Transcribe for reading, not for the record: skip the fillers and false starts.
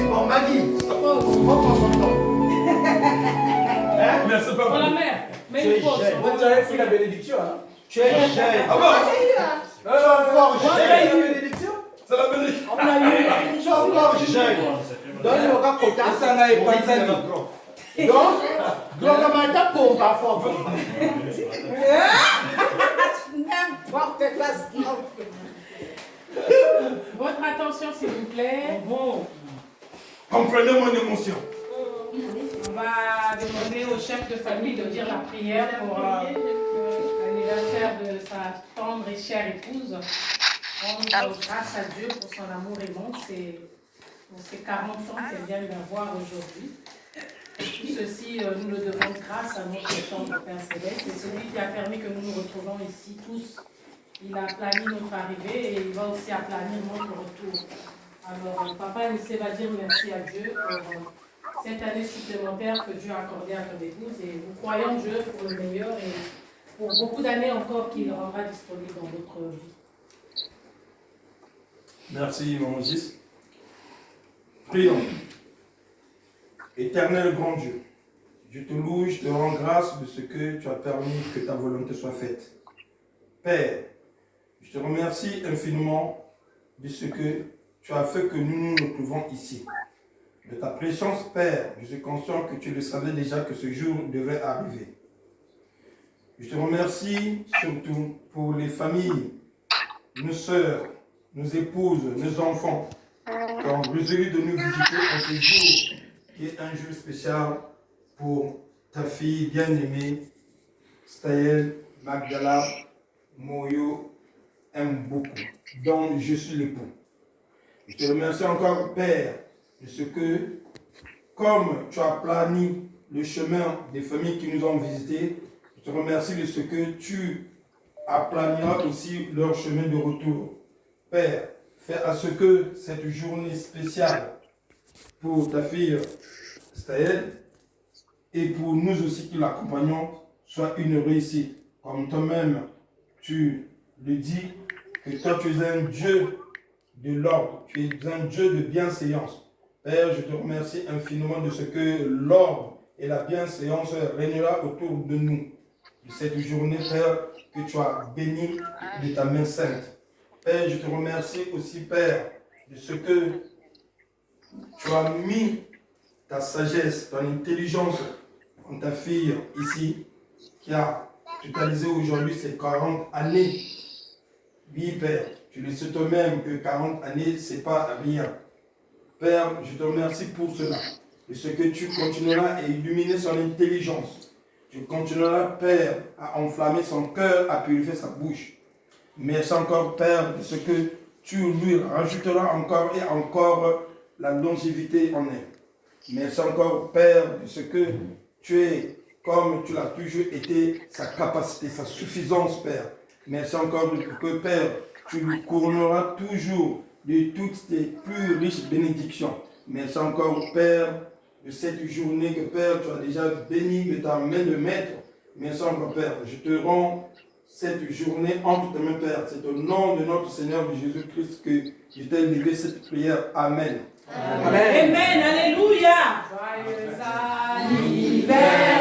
Bon, Maggie, on prend son temps. Mais c'est pas Pour la vrai. mère. Mais Tu es une pause. jeune. Moi, j'avais pris la bénédiction. Hein. Tu es jeune. Ah bon? Tu es encore La jeune. bénédiction. C'est la bénédiction. On a eu. Tu es encore jeune. Donne le gars Kota. Ça n'a pas de Donc, Glogamata pompe à fond. N'importe quoi. Votre attention, s'il vous plaît. Comprenez mon émotion. On va demander au chef de famille de dire la prière pour l'anniversaire de sa tendre et chère épouse. Rendre grâce à Dieu pour son amour aimant. C'est pour ses 40 ans qu'elle vient d'avoir aujourd'hui. Tout ceci, nous le devons grâce à notre tendre Père Céleste. C'est celui qui a permis que nous nous retrouvons ici tous. Il a plani notre arrivée et il va aussi aplanir notre retour. Alors, papa Nissé va dire merci à Dieu pour cette année supplémentaire que Dieu a accordée à ton épouse. Et nous croyons Dieu pour le meilleur et pour beaucoup d'années encore qu'il rendra disponible dans votre vie. Merci, mon Moïse. Prions. Éternel grand Dieu, je te loue, je te rends grâce de ce que tu as permis que ta volonté soit faite. Père, je te remercie infiniment de ce que tu as fait que nous nous retrouvons ici. De ta présence, Père, je suis conscient que tu le savais déjà que ce jour devait arriver. Je te remercie surtout pour les familles, nos sœurs, nos épouses, nos enfants qui ont résolu de nous visiter en ce jour qui est un jour spécial pour ta fille bien-aimée, Staël Magdala Moyo Mboko, dont je suis l'époux. Je te remercie encore, Père, de ce que, comme tu as plani le chemin des familles qui nous ont visités, je te remercie de ce que tu aplaniras aussi leur chemin de retour. Père, fais à ce que cette journée spéciale pour ta fille Staël et pour nous aussi qui l'accompagnons soit une réussite. Comme toi-même, tu le dis, que toi tu es un Dieu de l'ordre, tu es un Dieu de bienséance. Père, je te remercie infiniment de ce que l'ordre et la bienséance régnera autour de nous. De cette journée, Père, que tu as béni de ta main sainte. Père, je te remercie aussi, Père, de ce que tu as mis ta sagesse, ton intelligence en ta fille ici, qui a totalisé aujourd'hui ses 40 années. Oui, Père, tu le sais toi-même que 40 années, ce n'est pas rien. Père, je te remercie pour cela. Et ce que tu continueras à illuminer son intelligence. Tu continueras, Père, à enflammer son cœur, à purifier sa bouche. Merci encore, Père, de ce que tu lui rajouteras encore et encore la longévité en elle. Merci encore, Père, de ce que tu es, comme tu l'as toujours été, sa capacité, sa suffisance, Père. Merci encore de que, Père, tu lui couronneras toujours de toutes tes plus riches bénédictions. Merci encore, Père, de cette journée que, Père, tu as déjà béni de ta main de maître. Merci encore, Père. Je te rends cette journée entre tes mains, Père. C'est au nom de notre Seigneur Jésus-Christ que je t'ai levé cette prière. Amen. Amen. Amen. Alléluia. Joyeux anniversaire.